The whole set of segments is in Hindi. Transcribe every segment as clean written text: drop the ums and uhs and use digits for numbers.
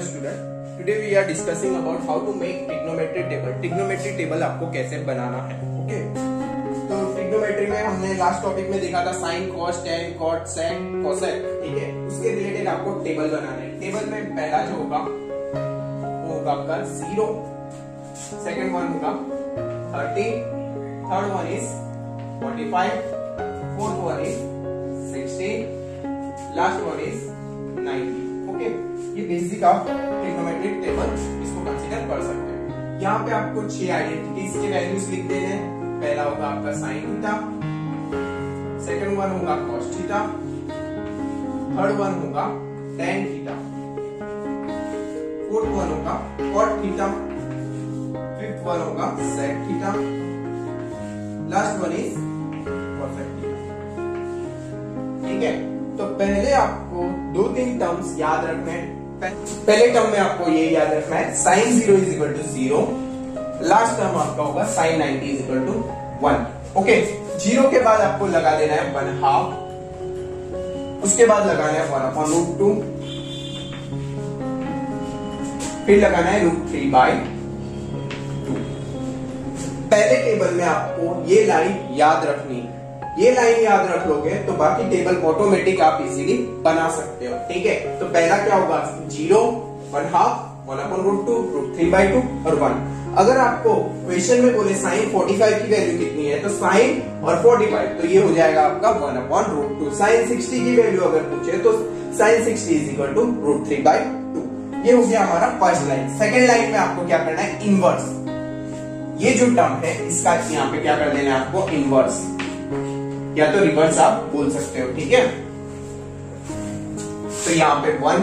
Hello student, today we are discussing about how to make trigonometry table. Trigonometry table आपको कैसे बनाना है, ओके? तो ट्रिग्नोमेट्री में हमने लास्ट टॉपिक में देखा था साइन, कॉस, टेन, कॉट, सेक, कोसेक, ठीक है? उसके रिलेटेड आपको टेबल बनाना है। टेबल में पहला जो होगा वो होगा आपका 0, सेकंड वन होगा 30, third one is 45, fourth one is 60, last one is 90, okay? ये बेसिक आप ट्रिग्नोमेट्रिक टेबल इसको कंसीडर कर सकते हो। यहाँ पे आपको 6 आइडेंटिटीज के वैल्यूज लिख देने हैं। पहला होगा आपका साइन थीटा, सेकंड वन होगा कॉस थीटा, थर्ड वन होगा टेन थीटा, फोर्थ वन होगा कॉट थीटा, फिफ्थ वन होगा sec theta, last one is cosec theta, ठीक है? तो पहले आपको 2-3 टर्म्स याद रखने हैं। पहले टर्म में आपको ये याद रखना है sine 0 is equal to 0, last term आपका होगा sine 90 is equal to 1, okay? 0 के बाद आपको लगा देना है 1/2, उसके बाद लगाना है 1/√2, फिर लगाना है √3/2। पहले टेबल में आपको ये लाइन याद रखनी है। ये लाइन याद रख लोगे तो बाकी टेबल ऑटोमेटिक आप इजीली बना सकते हो, ठीक है? तो पहला क्या होगा 0, 1/2, 1/√2, √3/2 और 1। अगर आपको क्वेश्चन में बोले साइन 45 की वैल्यू कितनी है, तो साइन और 45 तो ये हो जाएगा आपका 1/√2। साइन 60 की वैल्यू अगर पूछे तो साइन 60 इज इक्वल टू √3/2। ये हो गया हमारा फर्स्ट लाइन। सेकेंड लाइन में आपको क्या करना है, इनवर्स। ये जो टर्म है इसका यहाँ पे क्या कर देना है आपको, इनवर्स या तो रिवर्स आप बोल सकते हो, ठीक है? तो यहाँ पे 1,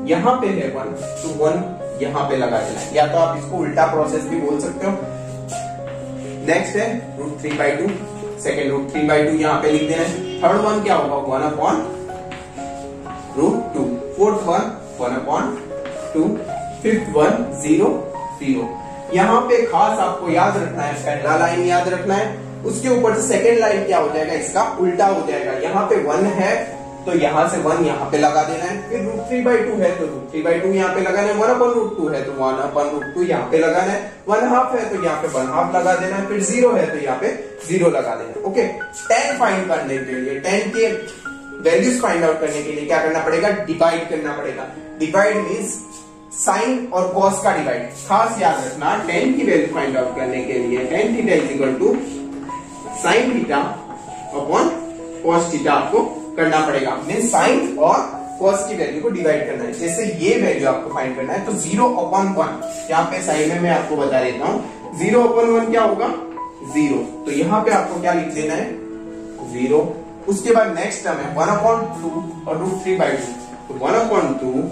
यहाँ पे है 1, तो 1 यहाँ पे लगा देना है, या तो आप इसको उल्टा प्रोसेस भी बोल सकते हो। नेक्स्ट है √3/2, सेकेंड √3/2 यहाँ पे लिख देना है। थर्ड वन क्या होगा 1/√2, फोर्थ वन 1/2, फिफ्थ वन 0, 0। यहाँ पे खास आपको याद रखना है, पहला लाइन याद रखना है, उसके ऊपर से सेकेंड लाइन क्या हो जाएगा, इसका उल्टा हो जाएगा। यहाँ पे 1 है तो यहाँ से 1 यहाँ पे लगा देना है, फिर √3/2 है तो √3/2 यहाँ पे लगाना है, 1/√2 है तो 1/√2 यहाँ पे लगाना है, 1/2 है तो यहाँ पे 1/2 लगा देना है, फिर 0 है तो यहाँ पे 0 लगा देना है, ओके? 10 फाइंड करने के लिए, 10 के वैल्यूज फाइंड आउट करने के लिए क्या करना पड़ेगा, डिवाइड करना पड़ेगा। डिवाइड मीन्स साइन और कॉस का डिवाइड। खास याद रखना 10 की वैल्यू फाइंड आउट करने के लिए tan theta is equal to sine theta upon cos theta आपको करना पड़ेगा। मीन्स साइन और कॉस की वैल्यू को डिवाइड करना है। जैसे ये वैल्यू आपको फाइंड करना है तो 0/1, यहाँ पे साइड में मैं आपको बता देता हूँ 0/1 क्या होगा 0, तो यहाँ पे आपको क्या लिख देना है 0। उसके बाद नेक्स्ट टर्म है 1/2 और √3/2, तो 1/2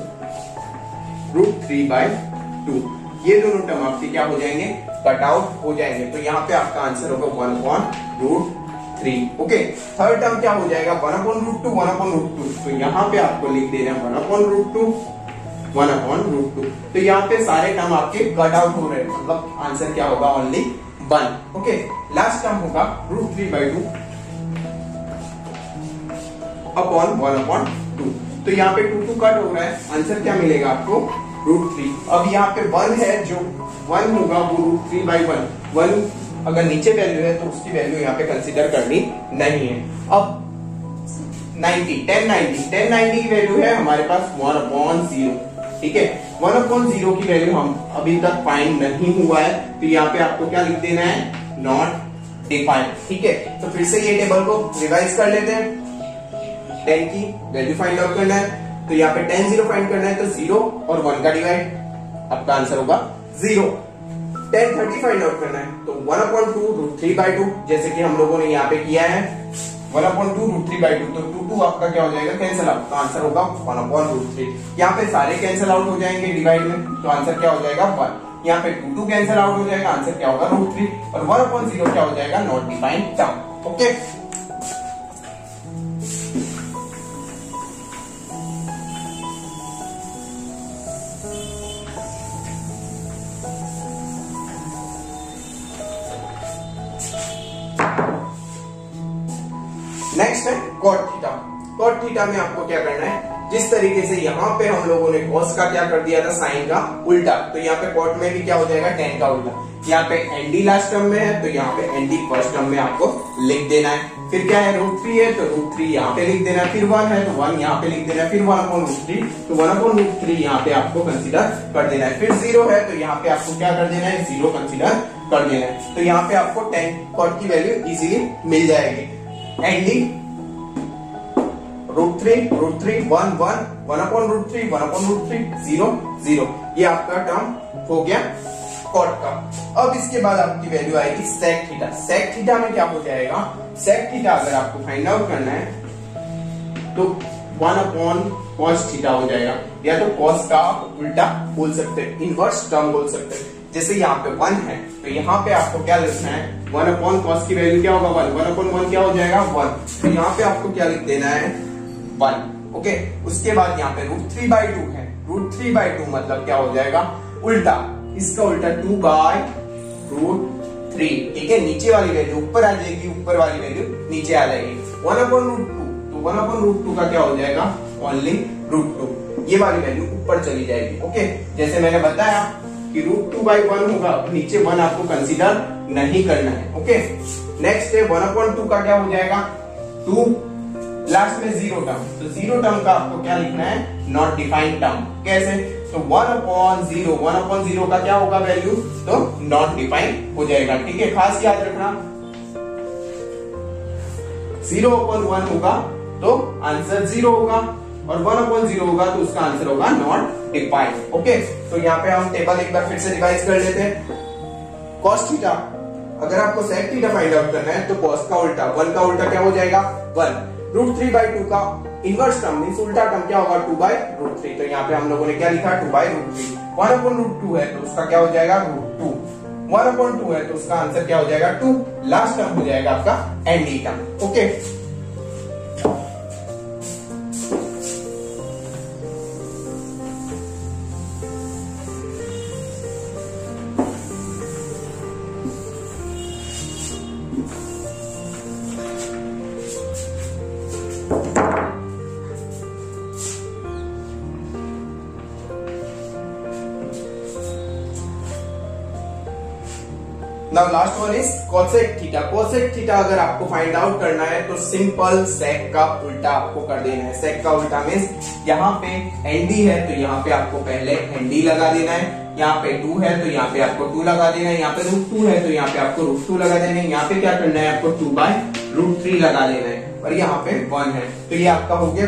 √3/2, ये दोनों टर्म आपके क्या हो जाएंगे, कट आउट हो जाएंगे। तो यहाँ पे आपका आंसर होगा 1/√3, ओके? थर्ड टर्म क्या हो जाएगा 1/√2, 1/√2, तो यहाँ पे आपको लिख देना है 1/√2, 1/√2। तो यहाँ पे सारे टर्म आपके कट आउट हो रहे हैं, मतलब आंसर क्या होगा ओनली 1, ओके? लास्ट टर्म होगा √3/2 अपॉन 1/2, तो यहाँ पे 2 कट हो रहा है, आंसर क्या मिलेगा आपको √3। अब यहाँ पे 1 है, जो 1 होगा वो √3/1, 1 अगर नीचे वैल्यू है तो उसकी वैल्यू यहाँ पे कंसीडर करनी नहीं है। अब 1090 की वैल्यू है हमारे पास 1/0, ठीक है? 1/0 की वैल्यू हम अभी तक फाइंड नहीं हुआ है, तो यहाँ पे आपको क्या लिख देना है, नॉट डिफाइंड, ठीक है? तो फिर से ये टेबल को रिवाइज कर लेते हैं। 10 की वैल्यू फाइंड आउट करना है, तो यहाँ पे 10 0 फाइंड करना है, तो 0 और 1 का डिवाइड, आपका आंसर होगा 0। 10 30 फाइंड आउट करना है, तो 1/2 √3/2, जैसे कि हम लोगों ने यहाँ पे किया है 1/2 √3/2, तो 2 आपका क्या हो जाएगा, कैंसिल आउट, तो आंसर होगा 1/√3। यहाँ पे सारे कैंसिल आउट हो जाएंगे डिवाइड में, तो आंसर क्या हो जाएगा 1। यहाँ पे 2 कैंसिल आउट हो जाएगा, आंसर क्या होगा √3, और 1/0 क्या हो जाएगा, not defined term, okay? Next है कॉट थीटा। कॉट थीटा में आपको क्या करना है, जिस तरीके से यहाँ पे हम लोगों ने cos का क्या कर दिया था, साइन का उल्टा, तो यहाँ पे cot में भी क्या हो जाएगा, tan का उल्टा। यहाँ पे nd लास्ट टर्म में है तो यहाँ पे nd फर्स्ट टर्म में आपको लिख देना है। फिर क्या है, √3 है तो √3 यहाँ पे लिख देना है, फिर 1 है तो 1 यहाँ पे लिख देना है, फिर 1/√3 तो 1/√3 यहाँ पे आपको कंसीडर कर देना है, फिर 0 है तो यहाँ पे आपको क्या कर देना है, 0 कंसीडर कर देना है। तो यहाँ पे आपको tan cot की वैल्यू इजीली मिल जाएगी। nd √3 1 1 1/√3 1/√3 0 0, ये आपका टर्म हो गया cot का। अब इसके बाद आपकी वैल्यू आएगी sec थीटा। sec थीटा में क्या हो जाएगा, sec थीटा अगर आपको फाइंड आउट करना है तो 1/cos थीटा हो जाएगा, या तो cos का उल्टा बोल सकते हैं, इनवर्स टर्म बोल सकते हैं। जैसे यहाँ पे 1 है तो यहाँ पे आपको क्या लिखना है, 1/cos की वैल्यू क्या होगा, 1/1 क्या हो जाएगा 1, तो यहाँ पे आपको क्या लिख देना है 1। ओके, उसके बाद यहाँ पे √3/2 है, √3/2 मतलब क्या हो जाएगा, उल्टा, इसका उल्टा 2/√3। ठीक है, नीचे वाली वैल्यू ऊपर आ जाएगी, ऊपर वाली वैल्यू नीचे आ जाएगी। 1/√2 तो 1/√2 का क्या हो जाएगा, ओनली √2, ये वाली वैल्यू ऊपर चली जाएगी। ओके, जैसे मैंने बताया कि √2/1 होगा, नीचे 1 आपको कंसीडर नहीं करना है। ओके, नेक्स्ट है 1/2 का क्या हो जाएगा, 2 लास्ट में 0 टर्म, तो 0 टर्म का आपको क्या लिखना है, नॉट डिफाइंड टर्म। कैसे, तो 1/0 का क्या होगा वैल्यू, तो नॉट डिफाइंड हो जाएगा। ठीक है, खास याद रखना 0/1 होगा तो आंसर 0 होगा, और 1/0 होगा तो उसका आंसर होगा नॉट डिफाइंड। ओके, तो यहाँ पे हम टेबल एक बार फिर से रिवाइज कर लेते हैं। cos थीटा, अगर आपको sec थीटा फाइंड आउट करना है तो cos का उल्टा, 1 का उल्टा क्या हो जाएगा 1, √3/2 का इनवर्स टर्म मींस उल्टा टर्म क्या होगा 2/√3, तो यहाँ पे हम लोगों ने क्या लिखा 2/√3। 1/√2 है तो उसका क्या हो जाएगा √2, 1/2 है तो उसका आंसर क्या हो जाएगा 2, लास्ट टर्म हो जाएगा आपका nd term. Okay, now last one is cosec theta. cosec theta अगर आपको फाइंड आउट करना है तो सिंपल sec का उल्टा आपको कर देना है। sec का उल्टा मीन्स यहाँ पे nd है तो यहाँ पे आपको पहले nd लगा देना है, यहाँ पे 2 है तो यहाँ पे आपको 2 लगा देना है, यहाँ पे √2 है तो यहाँ पे आपको √2 लगा देना है, यहाँ पे क्या करना है आपको 2/√3 लगा देना है, और यहाँ पे 1 है तो ये आपका हो गया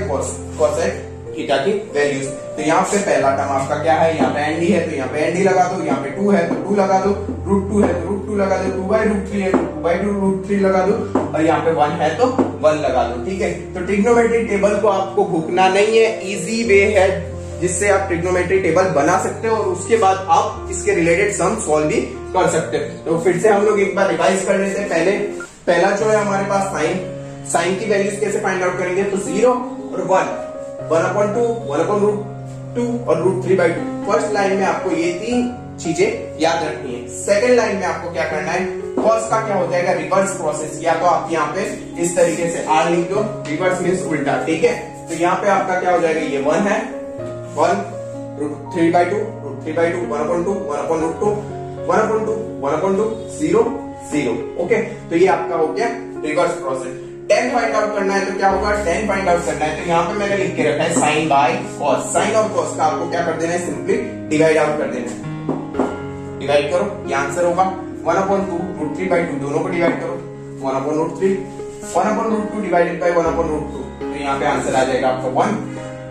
cosec थीटा की वैल्यूज। तो यहाँ पे पहला टर्म आपका क्या है, यहाँ पे nd है तो यहाँ पे nd लगा दो, यहाँ पे 2 है तो 2 लगा दो, √2 है तो √2 लगा दो, 2/√3 है तो 2/√3 लगा दो, और यहाँ पे 1 है तो 1 लगा दो। ठीक है, तो ट्रिग्नोमेट्री टेबल को आपको भूखना नहीं है, इजी वे है जिससे आप ट्रिग्नोमेट्री टेबल बना सकते हो और उसके बाद आप इसके रिलेटेड सम सॉल्व भी कर सकते हो। तो फिर से हम लोग एक बार रिवाइज कर लेते हैं। पहला जो है हमारे पास साइन की वैल्यूज कैसे फाइंड आउट करेंगे, तो 0 और 1/2 1/√2 और √3/2। फर्स्ट लाइन में आपको ये 3 चीजें याद रखनी है। सेकंड लाइन में आपको क्या करना है, cos का क्या हो जाएगा रिवर्स प्रोसेस, या तो आप यहाँ पे इस तरीके से r लिख दो, रिवर्स मीन्स उल्टा। ठीक है, तो यहाँ पे आपका क्या हो जाएगा, ये 1 है 1 √3/2 √3/2 1/2 1/√2 1/2 1/2 0 0। ओके, तो ये आपका हो गया reverse process. tan find out करना है तो क्या होगा, tan फाइंड आउट करना है तो यहाँ पे मैंने लिख के रखा है sin बाय cos। साइन और cos का आपको क्या कर देना है, सिंपली डिवाइड आउट कर देना है। डिवाइड करो, ये आंसर होगा 1/2 √3/2, दोनों को डिवाइड करो 1/√3 1/√2 डिवाइडेड बाय 1/√2, तो यहाँ पे आंसर आ जाएगा आपका 1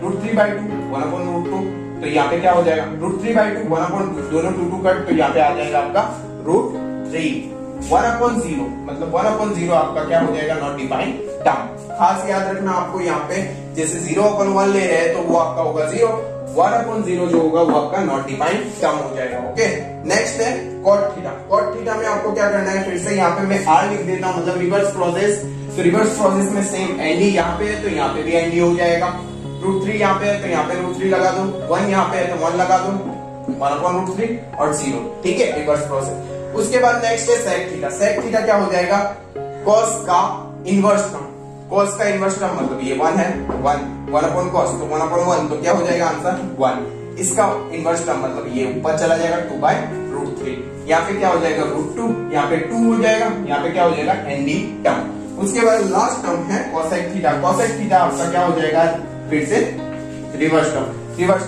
√3/2 1/√2, तो यहाँ पे क्या हो जाएगा √3/2 1/2, दोनों 2 कट, तो यहाँ पे आ जाएगा आपका √3 1/0, मतलब 1/0 आपका क्या हो जाएगा, नॉट डिफाइंड टर्म। खास याद रखना आपको, यहाँ पे जैसे 0/1 ले रहे हैं तो वो आपका होगा 0, 1/0 जो होगा वो आपका नॉट डिफाइंड टर्म हो जाएगा। ओके, नेक्स्ट है cot थीटा। cot थीटा में आपको क्या करना है, फिर से यहाँ पे मैं r लिख देता हूँ, मतलब रिवर्स प्रोसेस। तो रिवर्स प्रोसेस में सेम nd यहाँ पे है तो यहाँ पे भी nd हो जाएगा, √3 यहाँ पे है तो यहाँ पे √3 लगा दो, 1 यहाँ पे है तो 1 लगा दो, 1/√3 और 0। ठीक है, रिवर्स प्रोसेस। उसके बाद नेक्स्ट है sec थीटा। sec थीटा क्या हो जाएगा, cos का इनवर्स टर्म। cos का इनवर्स टर्म मतलब ये 1 है 1 1/cos, तो 1/1 तो क्या हो जाएगा आंसर 1। इसका इनवर्स टर्म मतलब ये ऊपर चला जाएगा 2/√3, यहाँ पे क्या हो जाएगा √2, यहाँ पे 2 हो जाएगा, यहाँ पे क्या हो जाएगा nd टर्म। उसके बाद लास्ट टर्म है cosec थीटा। cosec थीटा आपका क्या हो जाएगा फिर से रिवर्स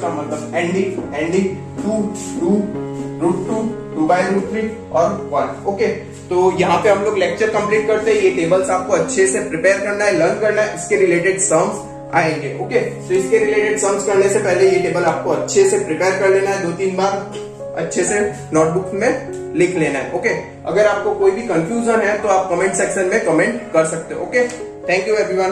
टर्म मतलब nd 2 √2 और 1। ओके, तो यहाँ पे हम लोग लेक्चर कंप्लीट करते हैं। ये टेबल्स आपको अच्छे से प्रिपेयर करना है, लर्न करना है, इसके रिलेटेड सम्स आएंगे। ओके, तो इसके रिलेटेड सम्स करने से पहले ये टेबल आपको अच्छे से प्रिपेयर कर लेना है, 2-3 बार अच्छे से नोटबुक में लिख लेना है। ओके, अगर आपको कोई भी कंफ्यूजन है तो आप कमेंट सेक्शन में कमेंट कर सकते हो। Okay, thank you everyone.